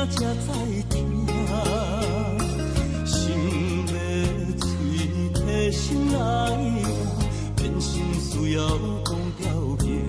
才知听，心要嘴提心来话，变心需要讲条命。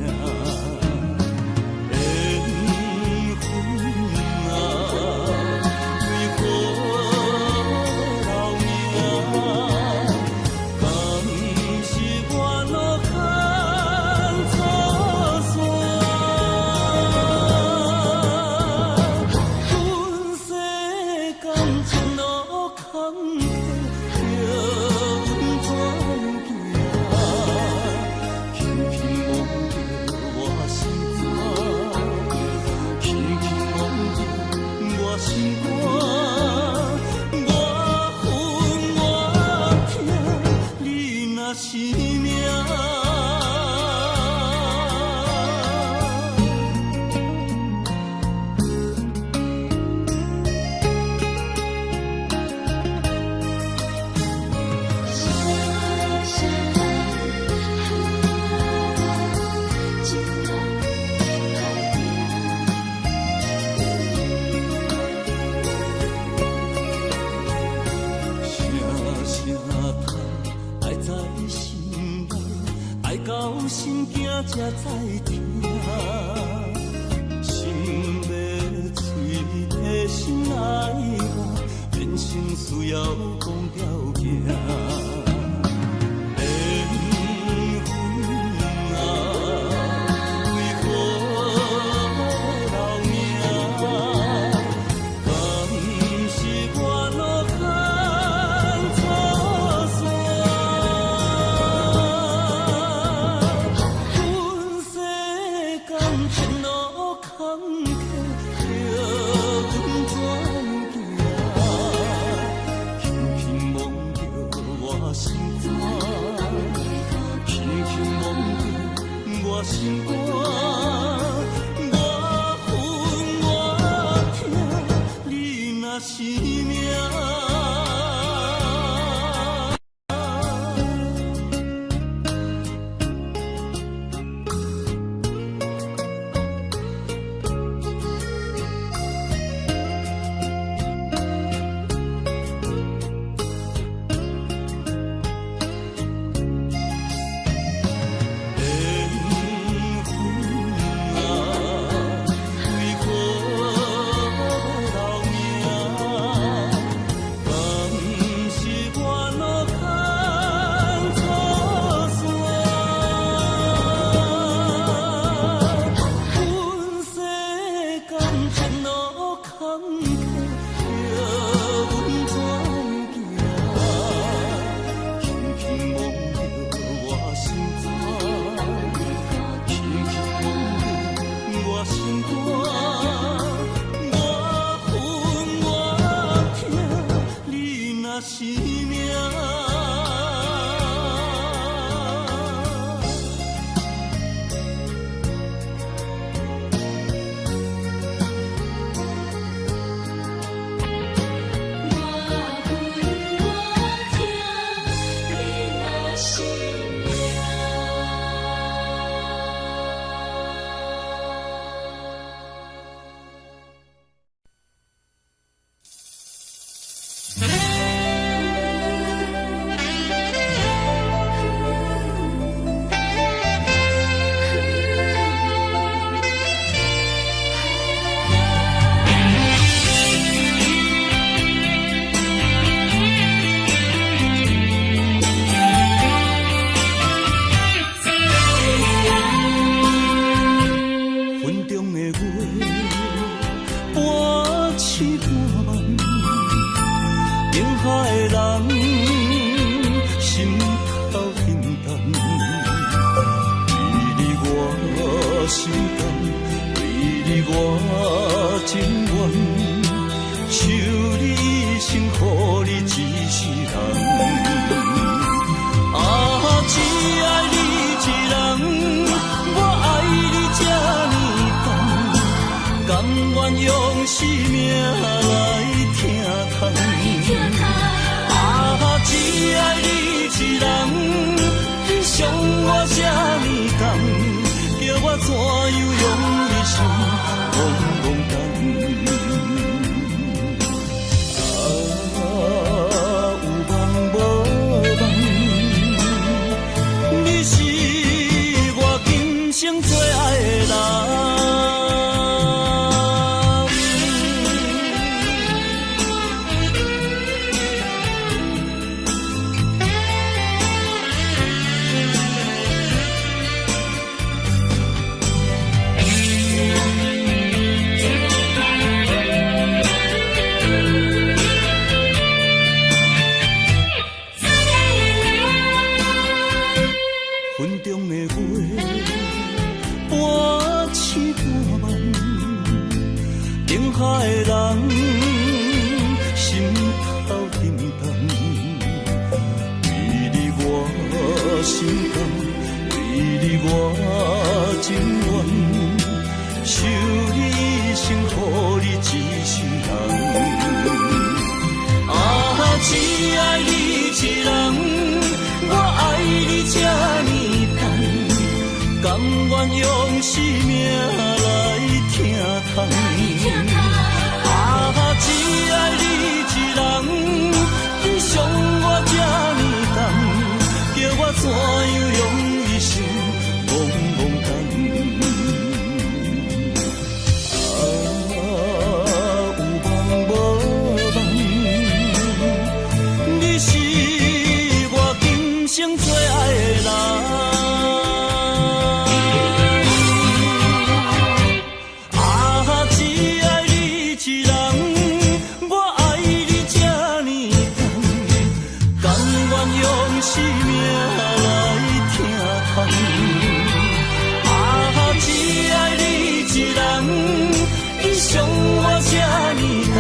心惊才知听，心要嘴提心来话，变成需要讲条命。心肝，我分我痛，你若是命。心甘，为你我情愿，守你一生，予你一世人。啊，只爱你一人，我爱你这呢重，甘愿用生命来疼痛。啊，只爱你一人，你伤我这呢重，叫我怎样用一生茫茫等？啊，有梦无梦，你是我今生最爱的人。伤我这呢重，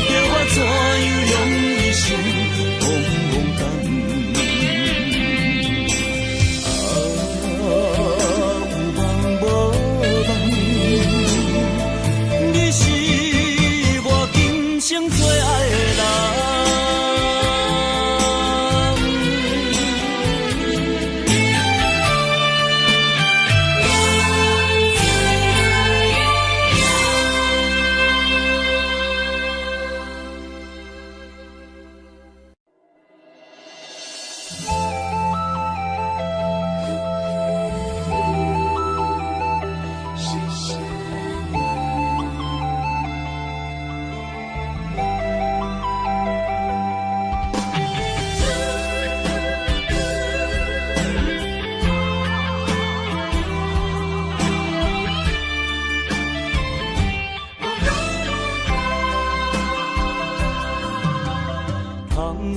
叫我怎样用一生茫茫等？啊，有梦无梦，你是我今生最爱的人。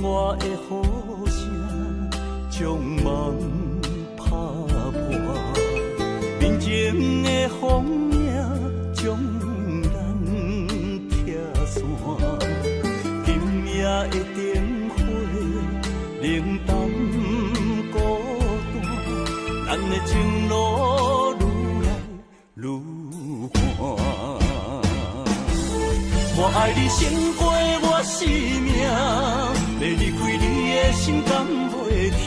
我的呼声将梦打破，面前的风影将咱拆散。今夜的灯火冷淡孤单，咱的情路愈来愈寒。我爱你胜过我生命。要离开你的心甘袂疼，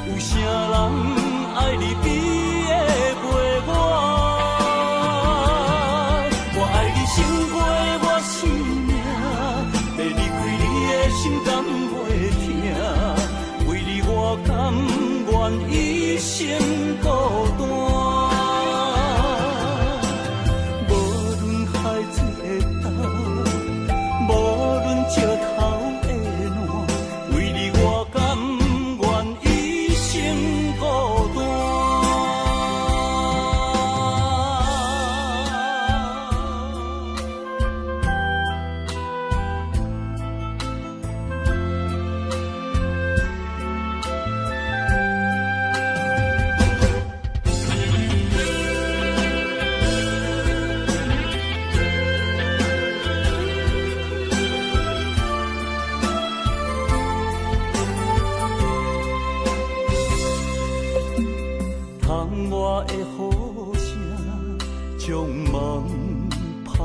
有啥人爱你比会过我？我爱你胜过我生命，要离开你的心甘袂疼，为你我甘愿一生孤单。无论海水的干，无论石头。我的呼声将梦打破，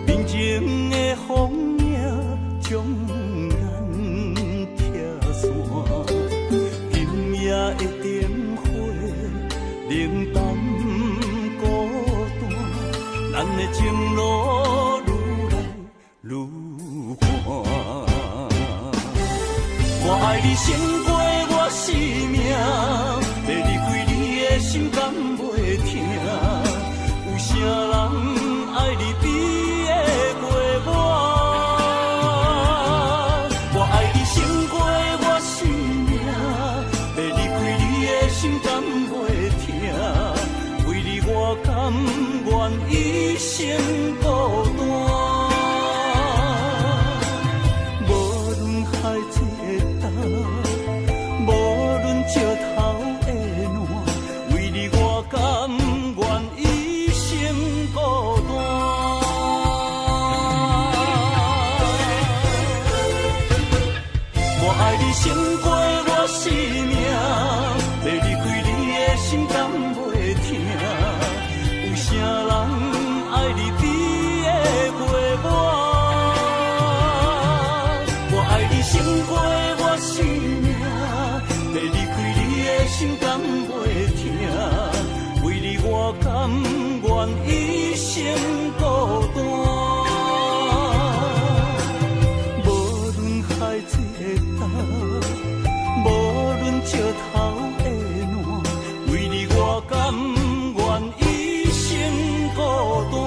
面前的风影将咱拆散。今夜的灯火冷淡孤单，咱的情路愈来愈寒。我爱你胜过我生命。要离开你的心甘袂疼，有啥人爱你比会过我？我爱你胜过我生命，要离开你的心甘袂疼，为你我甘愿一生孤单。无论海水的干，无论石头。甘愿一生孤单，我我爱你胜过我生命，要离开你的心敢袂疼？有啥人爱你比会过我？我爱你胜过我生命，要离开你的心敢袂疼？为你我甘愿一生孤单。无论石头的烂，为你我甘愿一生孤单。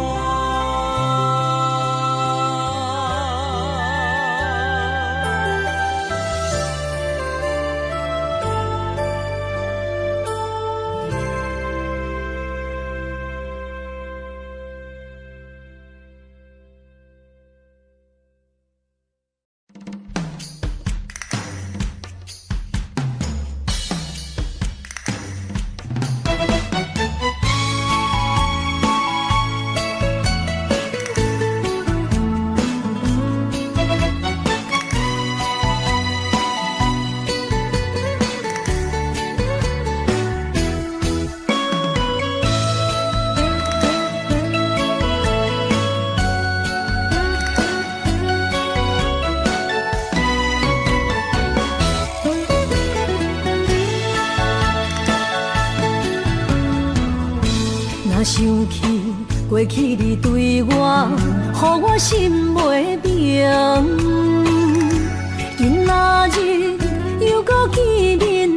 想起过去你对我，予我心袂明。今仔日又搁见面，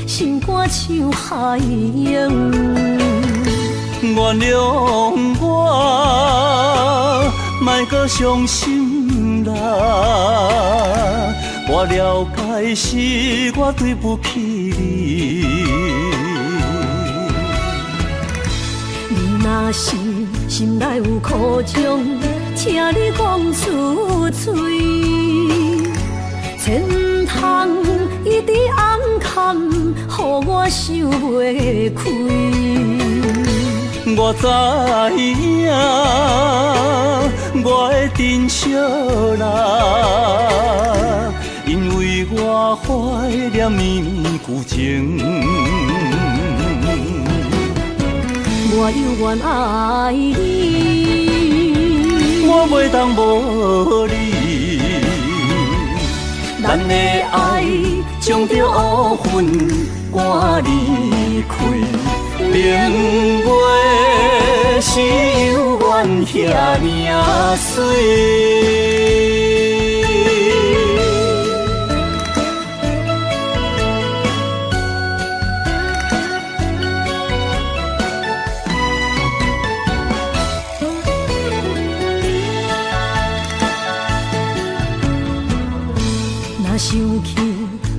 心肝像海洋。原谅我，莫搁伤心啦。我了解是我对不起你。若是心内有苦衷，请你讲出嘴，千通一直暗藏，予我想袂开。我知影，我的珍惜啦，因为我怀念绵旧情。我犹原爱你，我袂当无你。咱的爱将着乌云赶离开，明月是犹原遐尔水。想起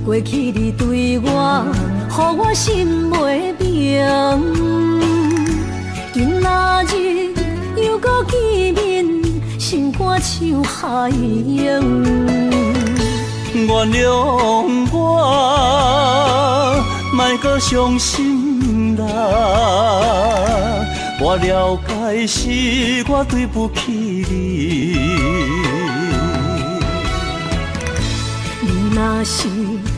过去你对我，予我心袂明。今仔日又搁见面，心肝像海洋。原谅我，莫搁伤心啦。我了解是我对不起你。若是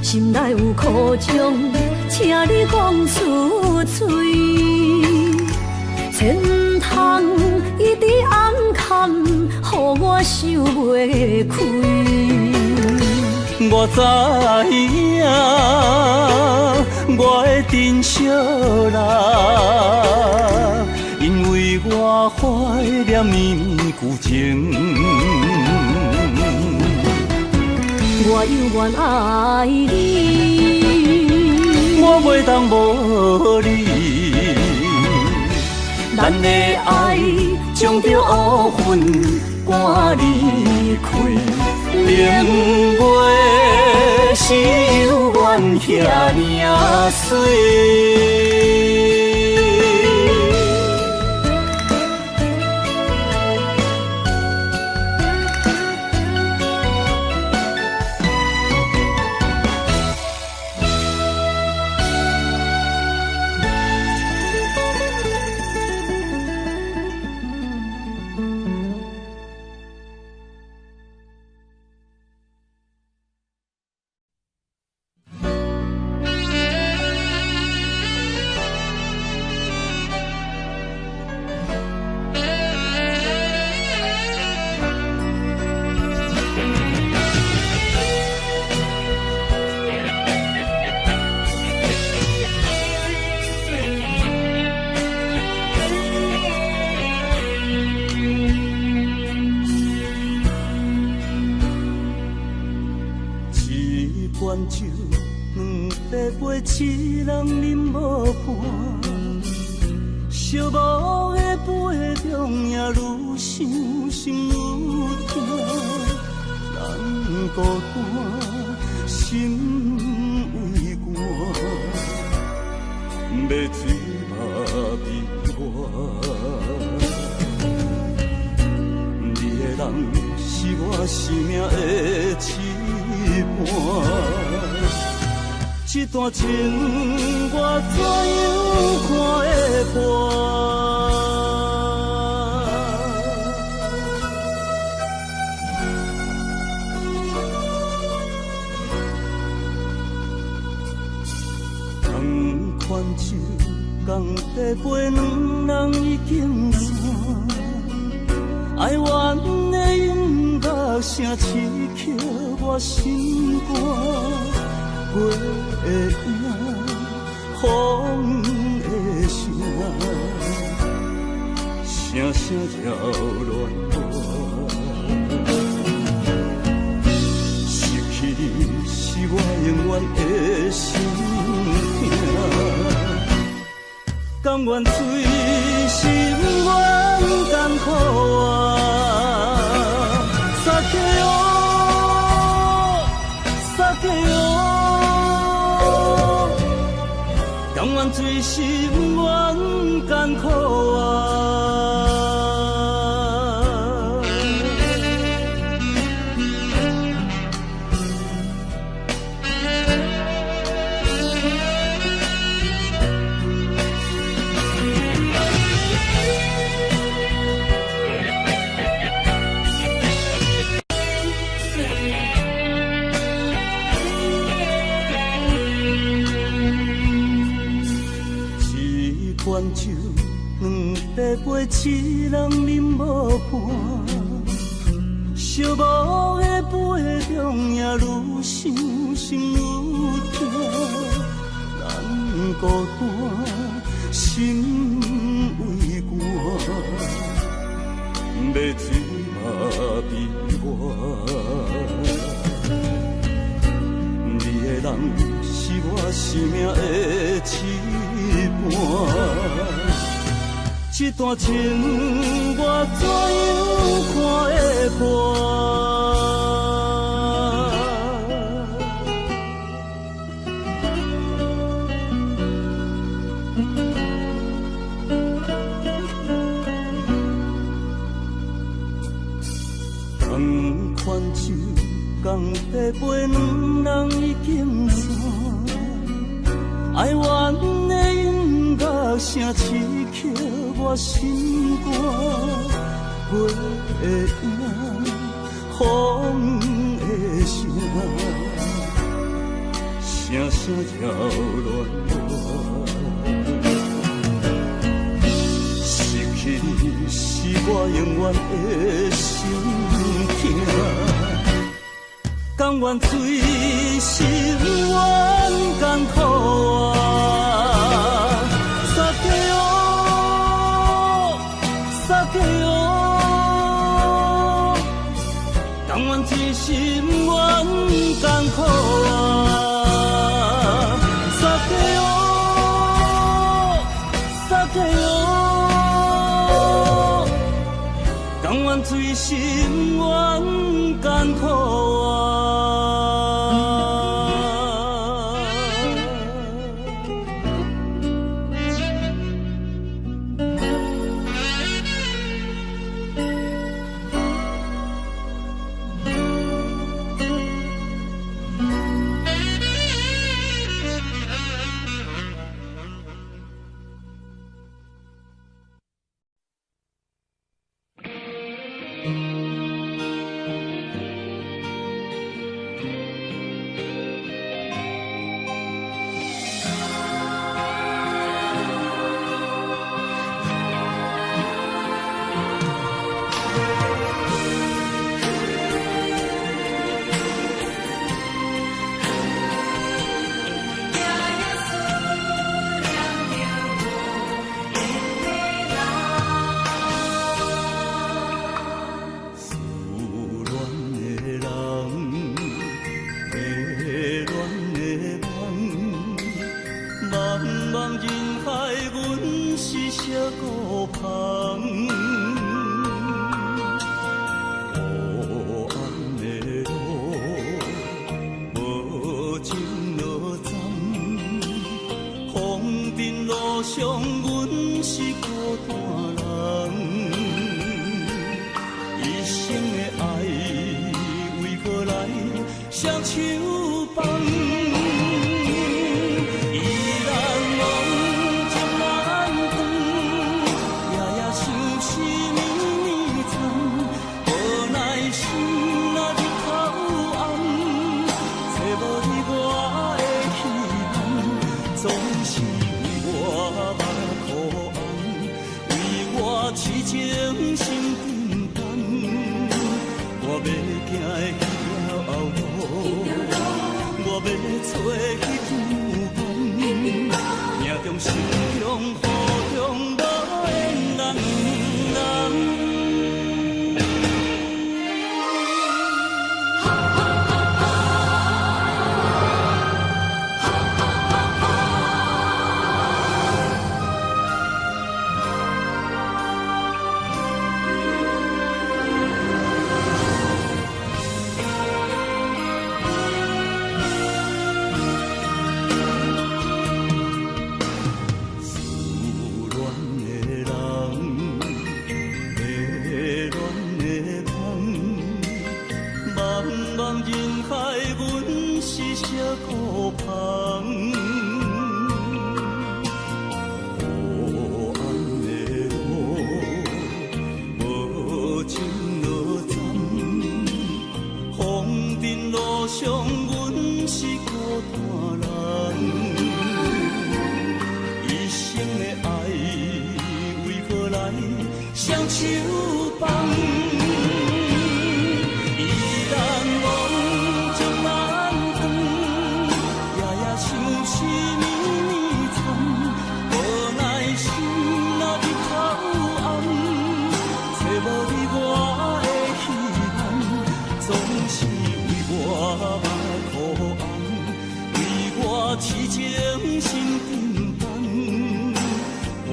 心内有苦衷，请你讲出嘴，千通一直暗藏，予我想袂开。我知影，我的珍惜啦，因为我怀念绵旧情。我犹原爱你，我袂当无你。咱的爱将着乌云赶离开，明月是犹原遐尔水。罐酒，两杯杯，一人饮无伴。寂寞的杯中，也愈想心愈痛，人孤单，心为寒，要醉嘛比我。你的人是我生命的一半。这段情我怎样看会破？同款酒，共地杯，两人已经散。哀怨的音乐声刺激我心肝。月影，风的声，声声扰乱我。失去你是我永远的心痛，甘愿随心愿艰苦啊，撒给我，撒给我。甘愿醉心愿艰苦啊！罐酒，两杯杯，一人饮无伴。寂寞的杯中，也愈想心愈痛。人孤单，心为寒，要醉嘛比我。你的人是我生命的一半。这段情我怎样看会破？同款酒，共地杯，两人已经散。哀怨的音乐声刺激我心肝，月影，风的声，声声扰乱我。失去你是我永远的心痛，甘愿醉心愿艰苦啊！撒给我，撒给我，甘愿醉心愿艰苦啊！撒给我，撒给我，甘愿醉心愿艰苦啊！上，阮是孤单人，一生的爱为何来双手放？依然梦情难断，夜夜想是绵绵长，无奈心若日头暗，找无你我的希望，总是为我目苦红，为我痴情心沉重。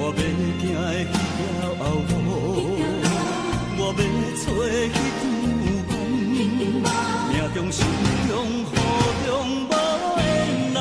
我要行的迄条后路，我要找迄场梦，命中心中雨中无缘人。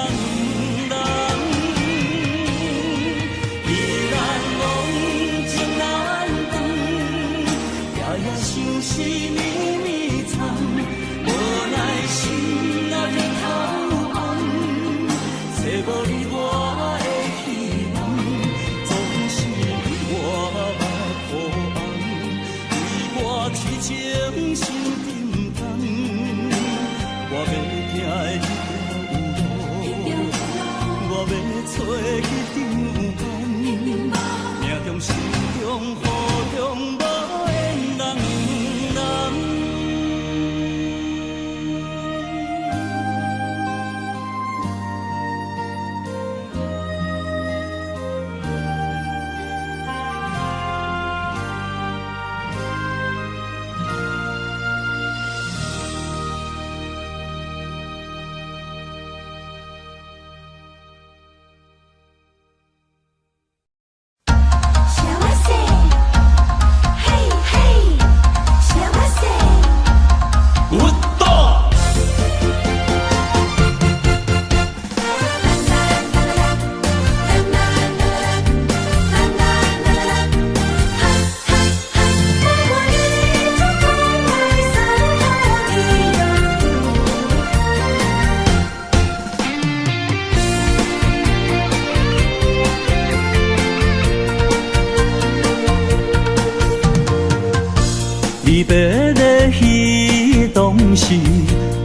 离别的彼当时，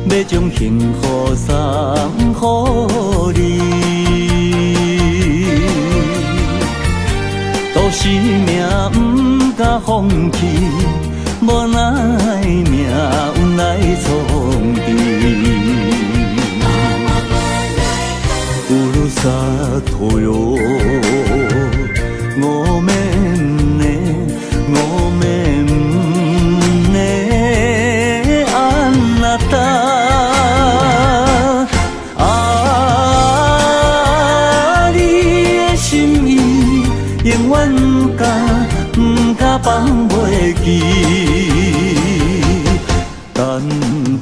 要将幸福送予你。都是命不敢放弃，无奈命运来创治。ふるさとよごめんねごめんねあなた你的心意永远不敢放袂记等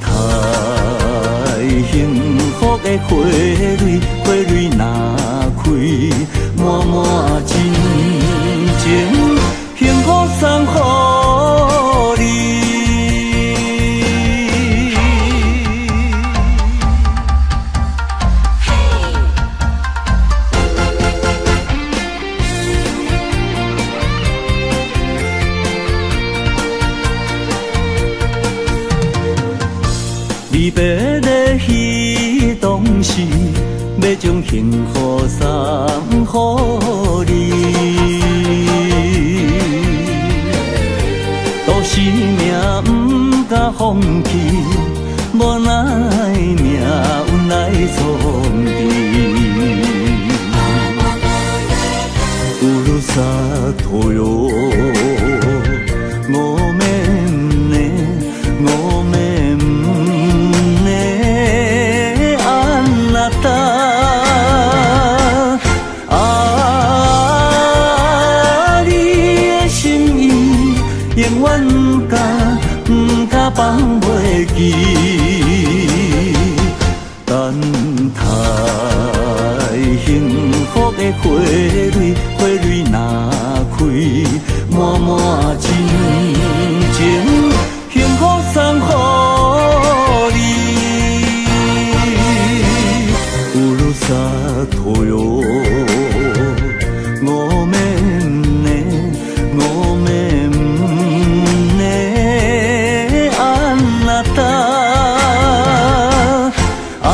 待幸福的花蕊若开满满真情，幸福送予你。离别的彼当时，要将幸福送予你。都是命不敢放弃，无奈命运来创治。乌鲁萨托哟，我们呢，我们呢，安那达啊，你的心意永远不敢放袂记，等待幸福的花蕊，花蕊若开，满满真情，幸福送予你。乌鲁萨托哟，我们呢，我们呢，安那达啊，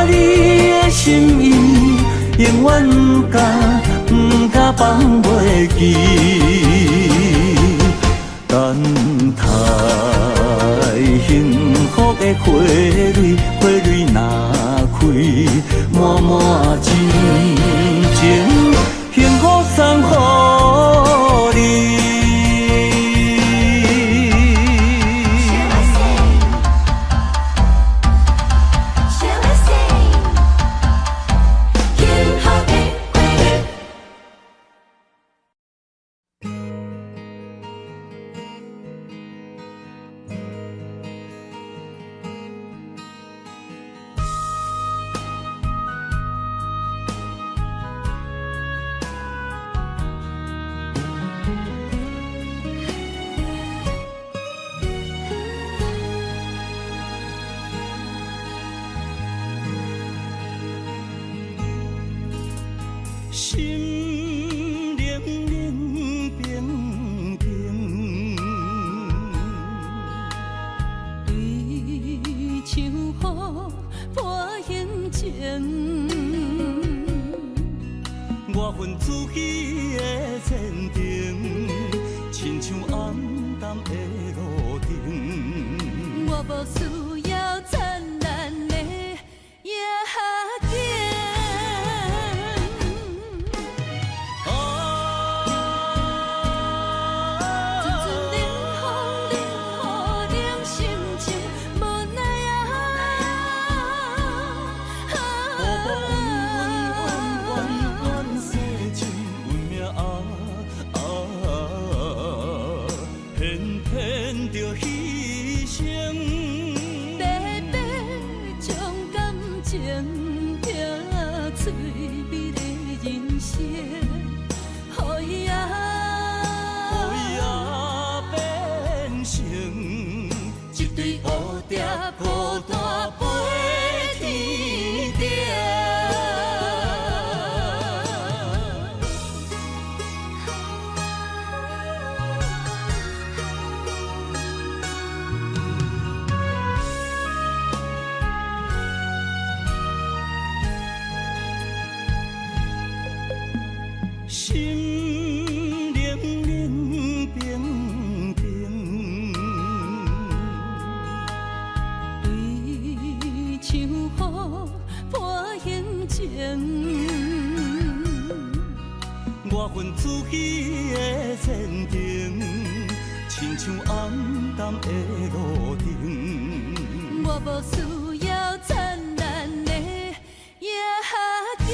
你的心意永远不敢放袂记，等待幸福的花蕊，花蕊若开，满满真情，幸福送予你。心冷冷冰冰，对像雨伴行情，我份自己的前程，亲像暗淡的路灯。我无需要灿烂的夜景。孤单飞天顶，心冷冷冰冰。像雨伴行情，我份自己的前程，亲像暗淡的路灯。我无需要灿烂的夜景。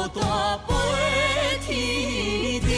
大飞天顶。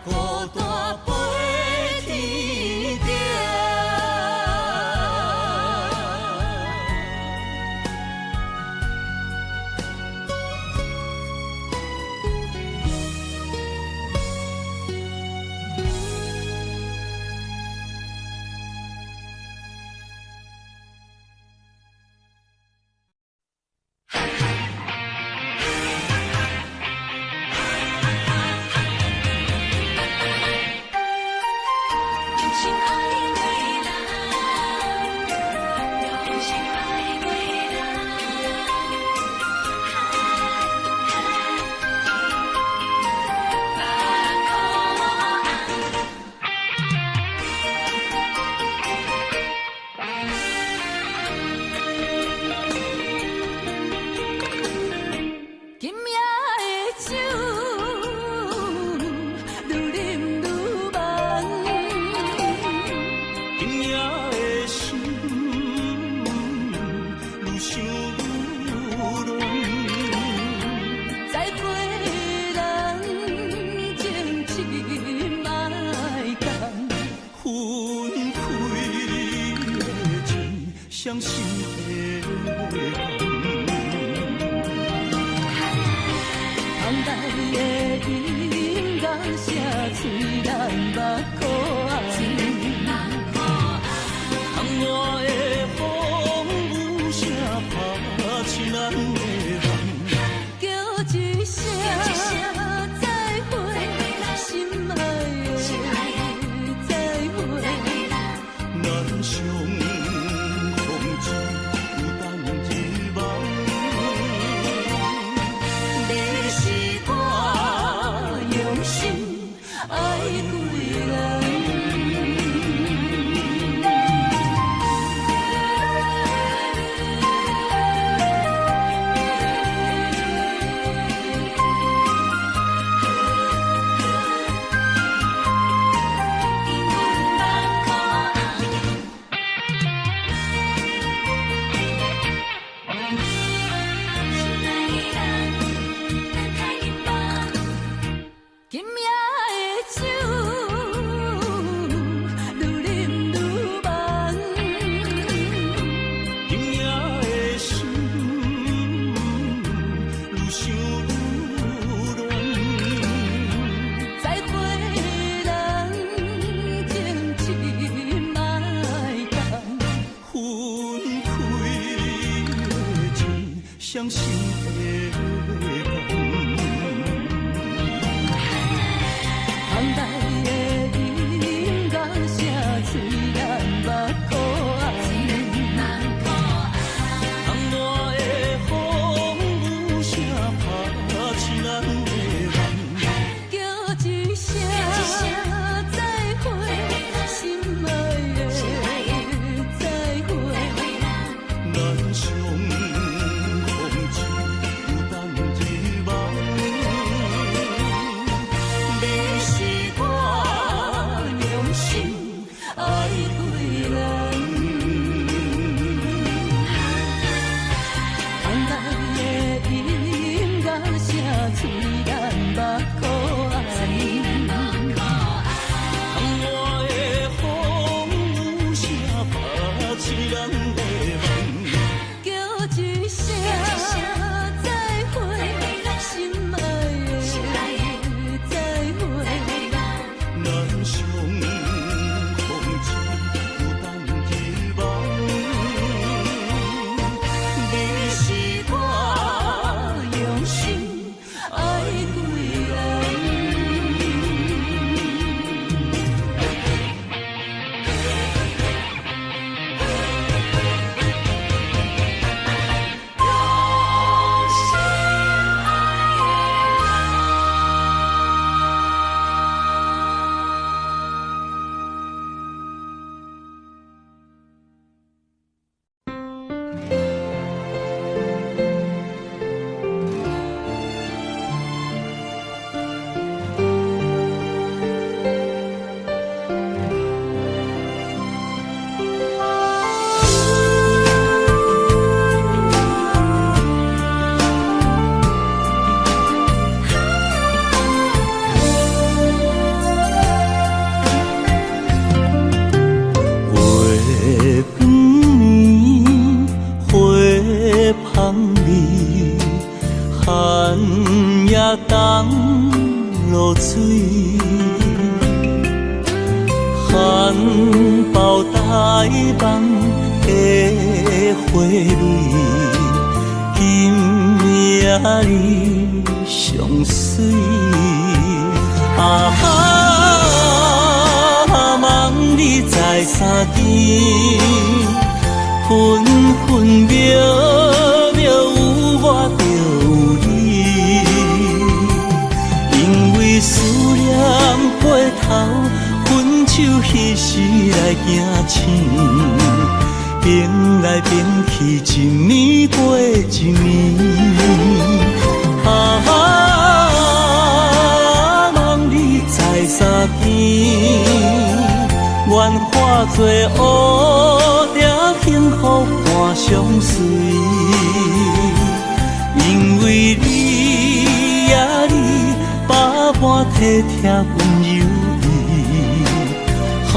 孤大飞天顶。伤心的感，窗台的音乐声催人目眶红，窗外的风雨声拍醒咱的梦，叫一声再会，心爱的再会，咱相逢一包台梦的花蕊，今夜你上水。啊哈，梦你在啥间？分分秒秒有我就有你，因为思念背头，分手彼时来行醒，变来变去，一暝过一暝。梦你在啥间？愿化作乌蝶，幸福伴相随。因为你呀你，百般体贴温柔意，害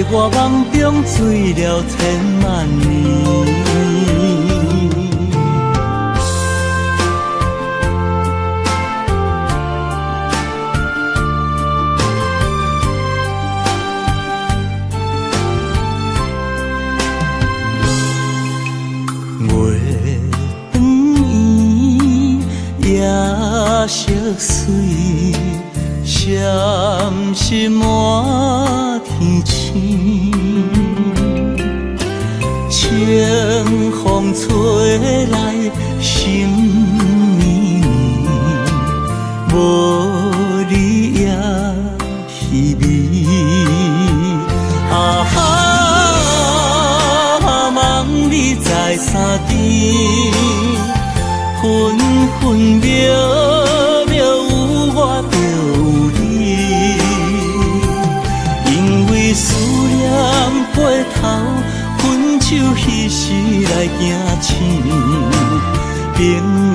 我梦中醉了千万年。色水，闪烁满天星，清风吹来心绵绵，无你也稀微。啊哈，梦你在啥间？分分秒。我就有你，因为思念背头，分手彼时来行醒，变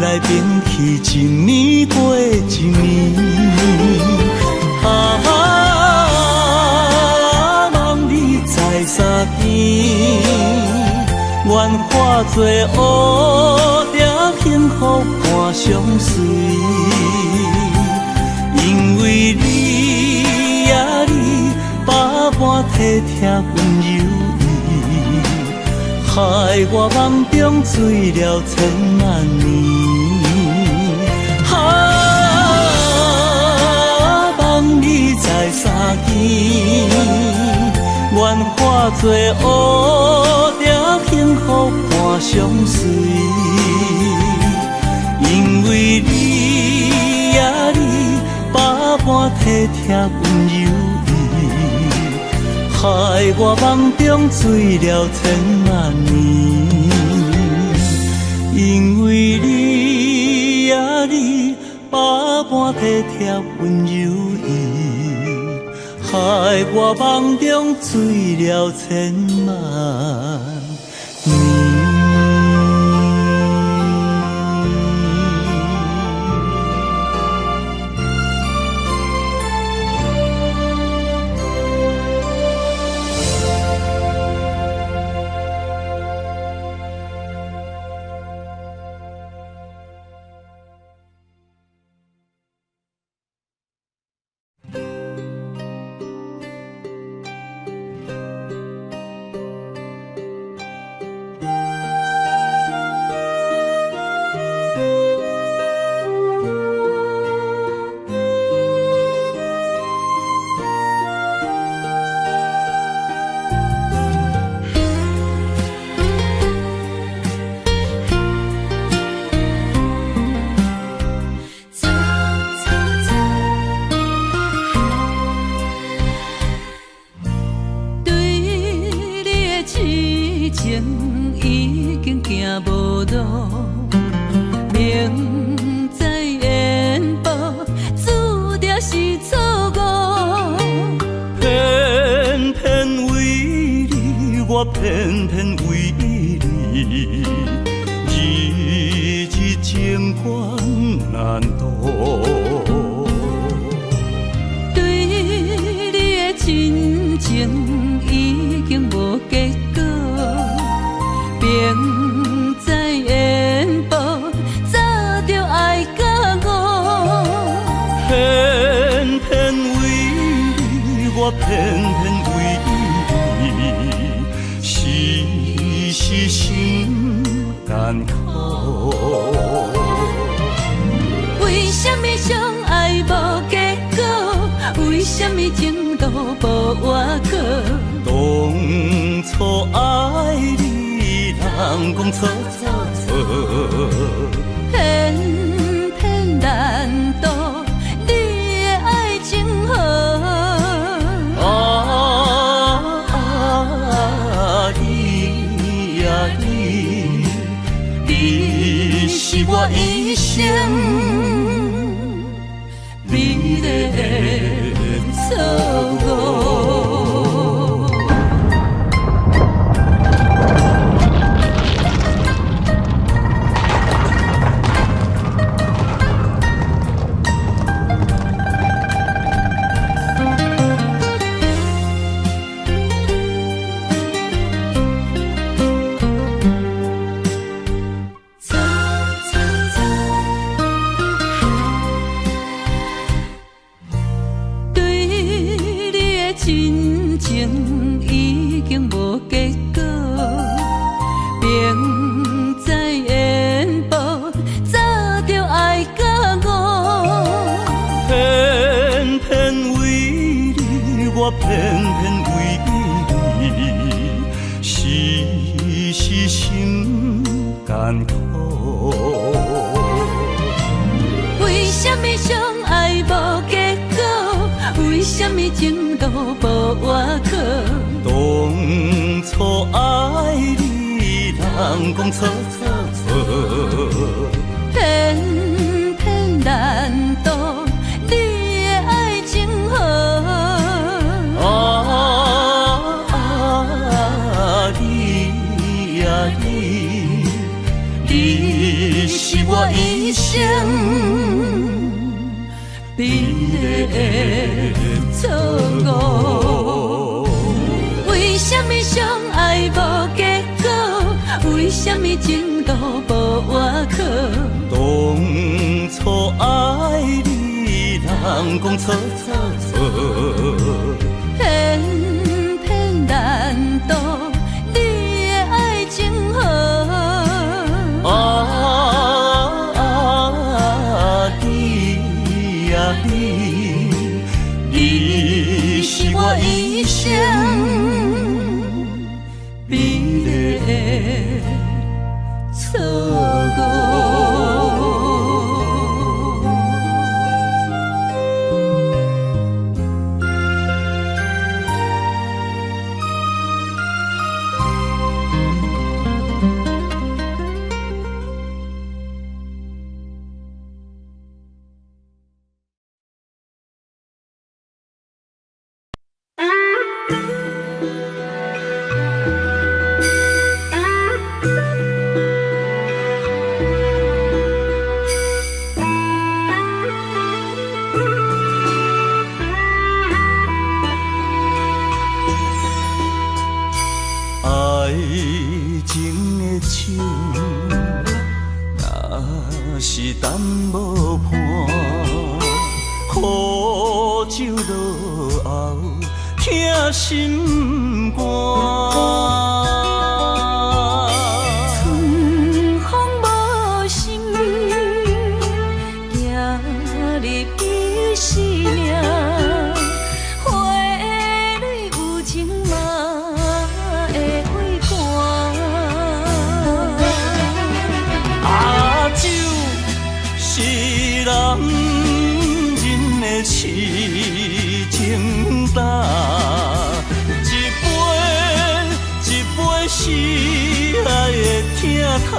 来变去，一暝过一暝。梦你在啥间？愿化作乌蝶，幸福伴相随。因为你呀你，百般体贴温柔意，害我梦中醉了千万年。梦你在啥间？愿化作乌蝶，幸福伴相随。因为你呀你，百般体贴温柔意，害我梦中醉了千万年。因为你呀你，百般体贴温柔意，害我梦中醉了千万年。偏偏为你，日日情关难渡。对你的亲情已经无结果，并在缘报，早就爱甲我。偏偏为你，我偏偏为你。时时心艰苦。为什么相爱无结果？为什么情路无外口？当初爱你，人讲错错错，偏偏难渡你的爱情河。你啊你，你是我一生美丽的错误。真情已经无结果，明知缘报，早就爱甲我。偏偏为你，我偏偏为你，时时心艰苦。为什么相爱无结果？为什么情路无外口？当初爱你，人讲错错错，偏偏难渡你的爱情河。你啊你，你是我一生美丽的错误。为什么相爱无结果？为什么情路无外口？当初爱你，人讲错错错，偏偏难渡你的爱情河。你啊你，你是我一生美丽的错误。爱情的手，若是等无伴，苦酒落后，疼心肝。春风无心，行入彼生命。花蕊有情嘛会会寒。酒是男人的痴情胆，一杯是爱的疼痛。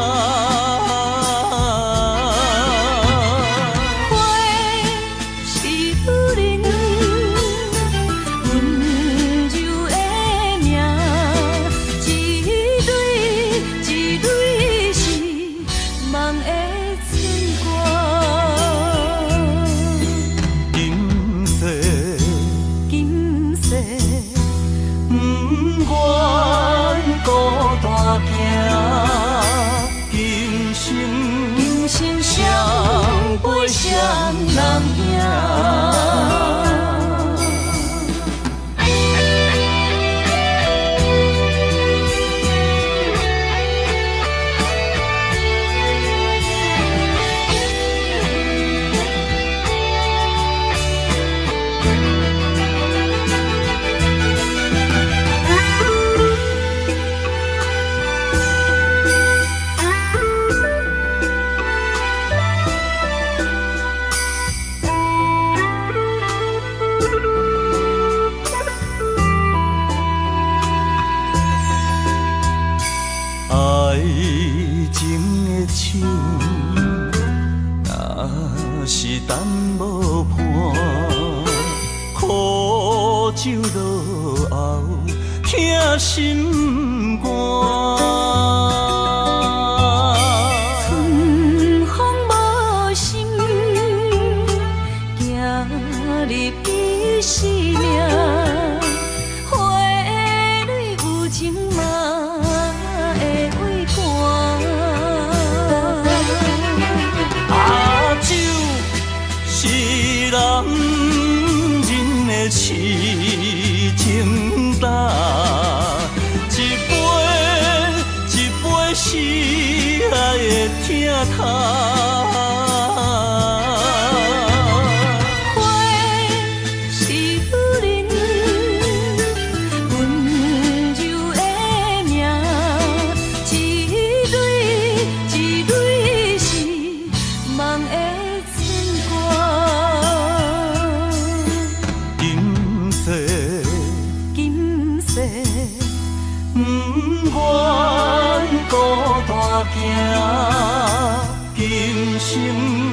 花是女人温柔的名，一蕊是梦的春歌。今世今世不愿孤单行，今生相陪相人行。心，若是等无伴，苦酒落后，疼心肝。春风无心，行入彼时命。花蕊有情嘛会为寒。啊，酒是男人的痴情胆，一杯一杯是爱的疼痛。花是女人温柔的名，一蕊一蕊是梦的春光。今世今世不愿孤单行，今生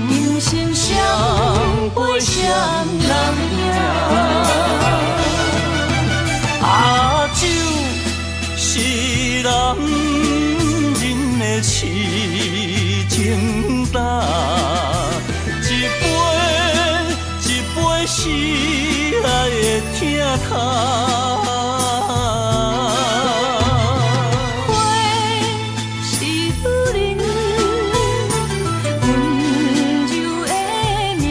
今生相陪双人行。啊，酒是男人的痴情胆，一杯一杯是爱的疼痛。花是女人温柔的名，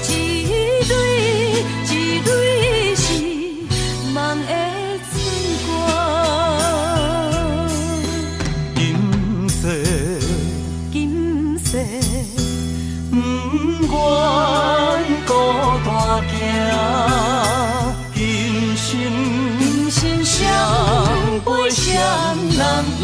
一蕊一蕊是梦的春光。今世今世不愿孤单行，今生今生相陪双人行。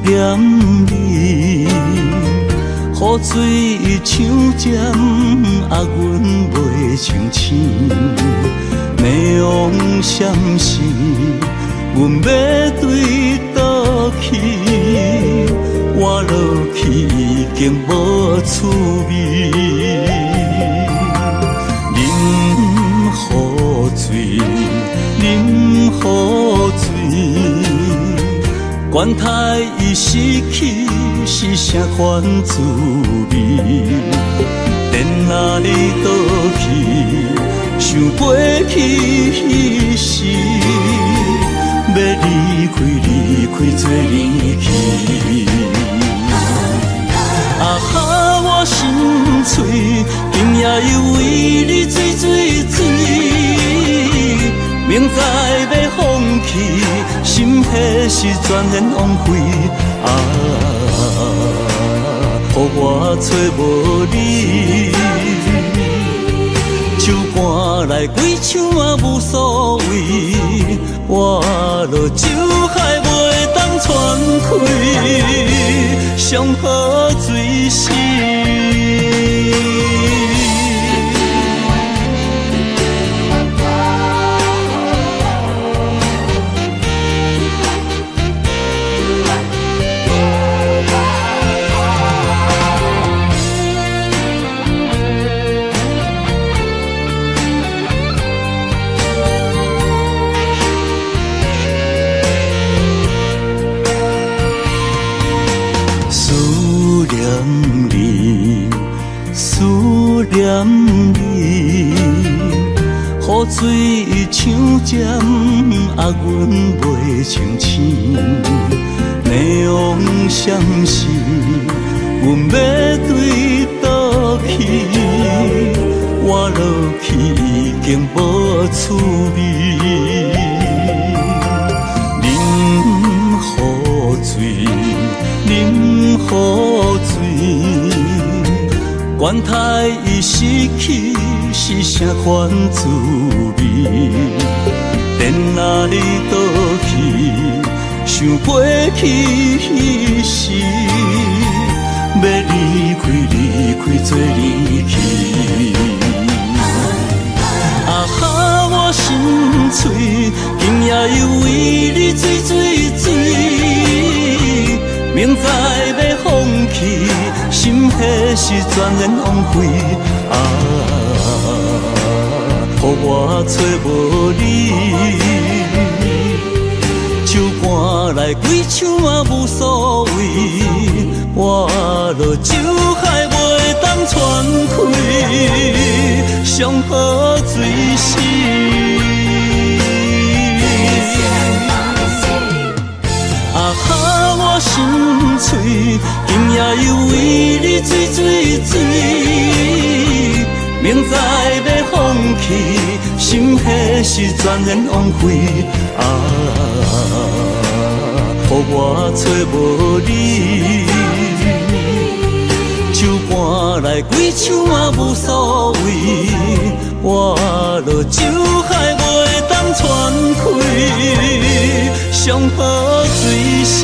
念你，雨水像针，阮袂清醒。霓虹闪烁，阮要对倒去，我落去已经无趣味。饮雨水，饮雨水，管他伊失去是啥款滋味。电哪里倒去？想飞去彼时，要离开做离去。啊哈，我心碎，今夜又为你醉，明知要放弃，心迄时全然枉费。啊，予我找无你。手搬来几枪也无所谓，我落酒海袂当喘开，上好水死。念你，雨水像针，阮袂清醒。霓虹闪烁，阮要对倒去，我落去已经无趣味。饮雨水，饮雨水。管他伊失去是啥款滋味，电哪里倒去，想飞去彼时，要离开做离去。啊哈，我心碎，今夜又为你醉，明知要放弃，心迄时全然枉费。啊，予我找无你，手搬来几枪也无所谓，我落酒海袂当喘开，上好水死。啊哈，我心碎，今夜又为你醉，明知要放弃，心迄时全然枉费。啊，予我找无你，手搬来几枪也无所谓，我落酒海袂当喘开，上好水死。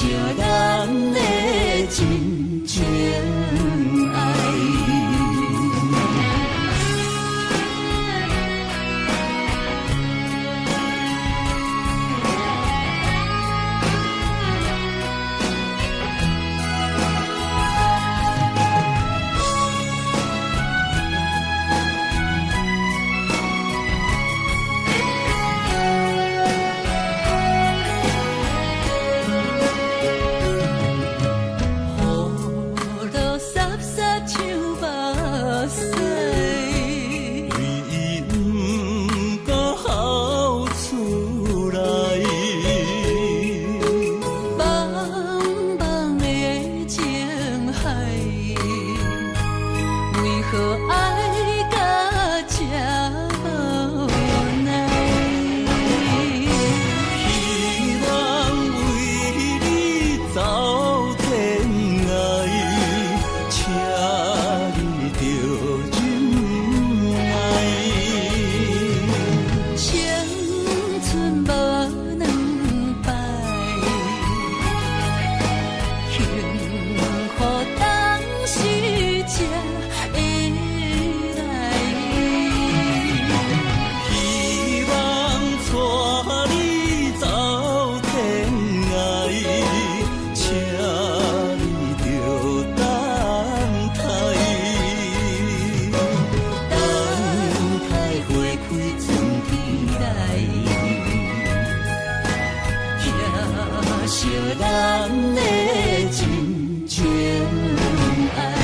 惜咱的真情爱。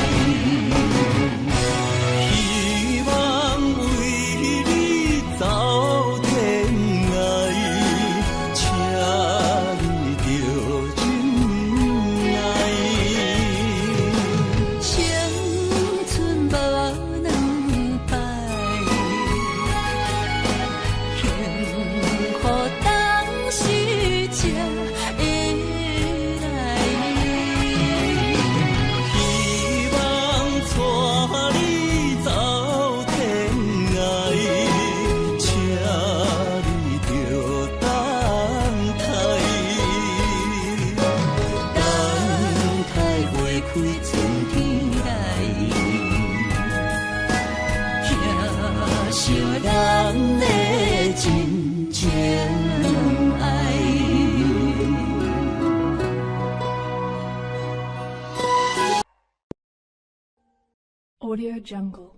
Audio Jungle.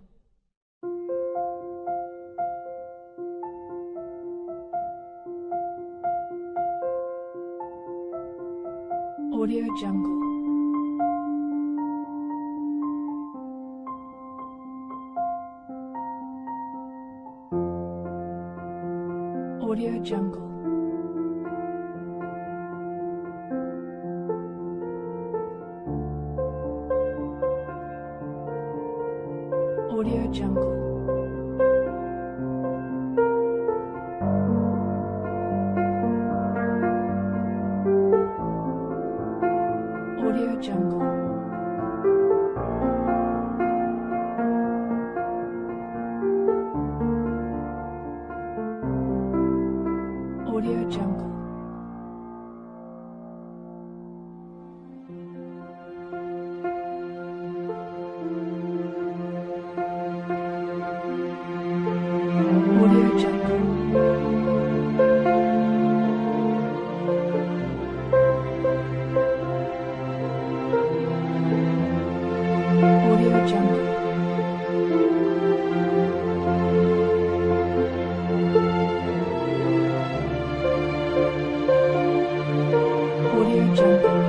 Audio Jungle. Audio Jungle. Audio Jungle. Audio Jungle. Audio Jungle. Audio Jungle. Audio Jungle. Audio Jungle. Audio Jungle. Audio Jungle.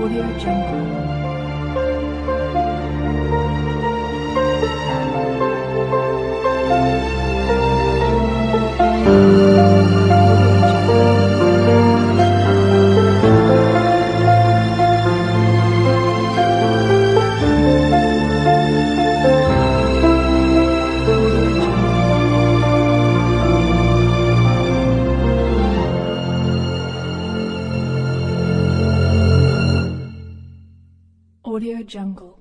Audio Jungle. Audio Jungle.